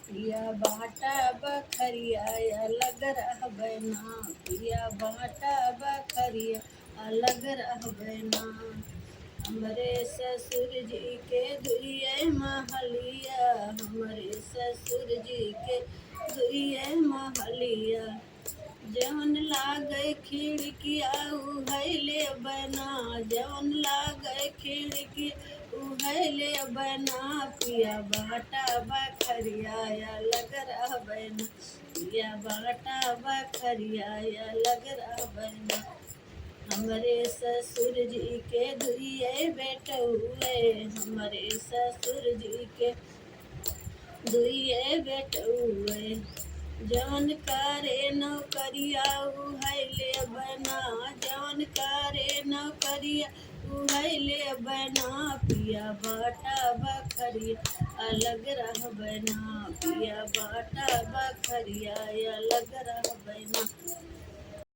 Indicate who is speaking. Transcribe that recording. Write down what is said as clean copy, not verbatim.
Speaker 1: पिया बाटा बखरिया अलग रहबै ना, पिया बाटा बखरिया अलग रहबै ना। हमरे ससुर जी के दुइये महलिया, हमरे ससुर जी के दुइये महलिया। जवन लागे खिड़किया उहैले बना, जवन लागे खिड़की उहैले बना। पिया बाटा बखरिया अलग रहबै ना, पिया बाटा बखरिया अलग रहबै ना। हमरे ससुर जी के दुइये बेटउए, हमरे ससुर जी के दुइये बेटउए। जवन करे नौकरिया उहैले बना, जवन करे नौकरिया उहैले बना। पिया बाटा बखरिया अलग रहबै ना, पिया बाटा बखरिया अलग रहबै।